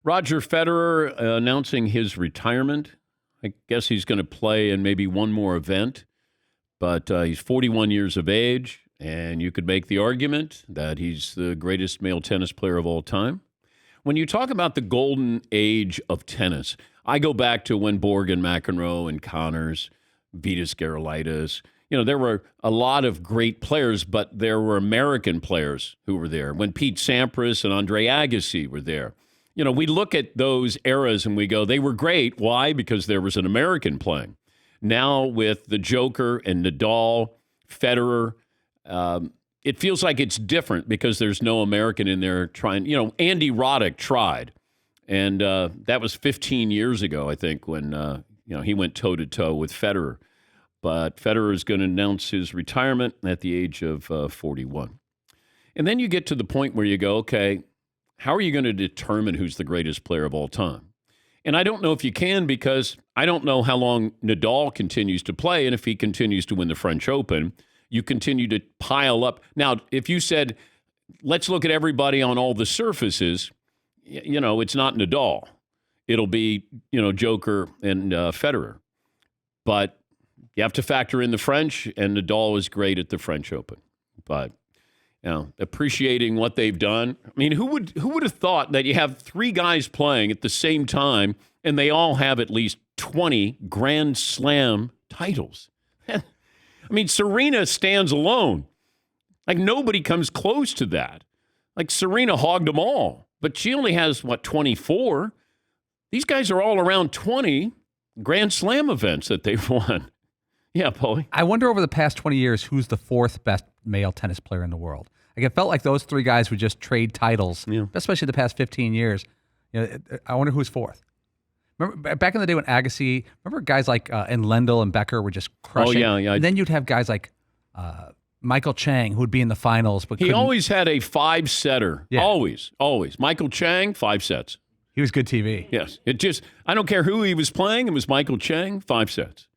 Roger Federer announcing his retirement. I guess he's going to play in maybe one more event, but he's 41 years of age, and you could make the argument that he's the greatest male tennis player of all time. When you talk about the golden age of tennis, I go back to when Borg and McEnroe and Connors, Vitas Gerulaitis, there were a lot of great players, but there were American players who were there. When Pete Sampras and Andre Agassi were there. We look at those eras and we go, they were great. Why? Because there was an American playing. Now with the Joker and Nadal, Federer, it feels like it's different because there's no American in there trying. Andy Roddick tried, and that was 15 years ago, I think, when he went toe-to-toe with Federer. But Federer is going to announce his retirement at the age of 41. And then you get to the point where you go, okay, how are you going to determine who's the greatest player of all time? And I don't know if you can, because I don't know how long Nadal continues to play. And if he continues to win the French Open, you continue to pile up. Now, if you said, let's look at everybody on all the surfaces, it's not Nadal. It'll be, Joker and Federer. But you have to factor in the French, and Nadal is great at the French Open. But appreciating what they've done. I mean, who would have thought that you have three guys playing at the same time and they all have at least 20 Grand Slam titles? I mean, Serena stands alone. Like, nobody comes close to that. Like, Serena hogged them all, but she only has, 24? These guys are all around 20 Grand Slam events that they've won. Yeah, Paulie. I wonder over the past 20 years who's the fourth best male tennis player in the world. Like, it felt like those three guys would just trade titles, especially the past 15 years. I wonder who's fourth. Remember back in the day when Agassi, remember guys like and Lendl and Becker were just crushing? Oh, yeah. And then you'd have guys like Michael Chang, who would be in the finals. But he always had a five-setter. Yeah. Always. Michael Chang, 5 sets. He was good TV. Yes. I don't care who he was playing. It was Michael Chang, 5 sets.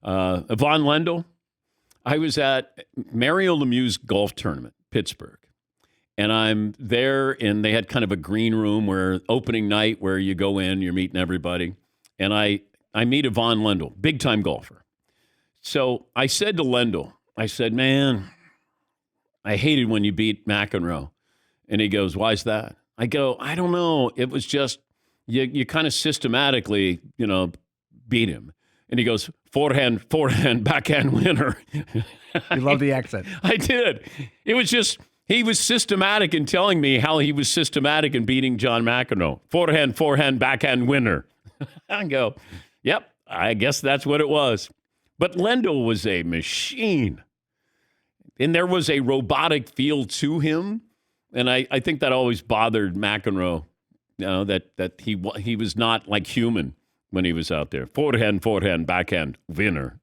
Yvonne Lendl. I was at Mario Lemieux's golf tournament, Pittsburgh. And I'm there, and they had kind of a green room where opening night where you go in, you're meeting everybody. And I meet Yvonne Lendl, big-time golfer. So I said to Lendl, I said, man, I hated when you beat McEnroe. And he goes, why's that? I go, I don't know. It was just, you kind of systematically, beat him. And he goes, forehand, backhand winner. You love the accent. I did. It was just, he was systematic in telling me how he was systematic in beating John McEnroe. Forehand, backhand winner. I go, yep, I guess that's what it was. But Lendl was a machine. And there was a robotic feel to him. And I think that always bothered McEnroe, that he was not like human when he was out there. Forehand, backhand winner.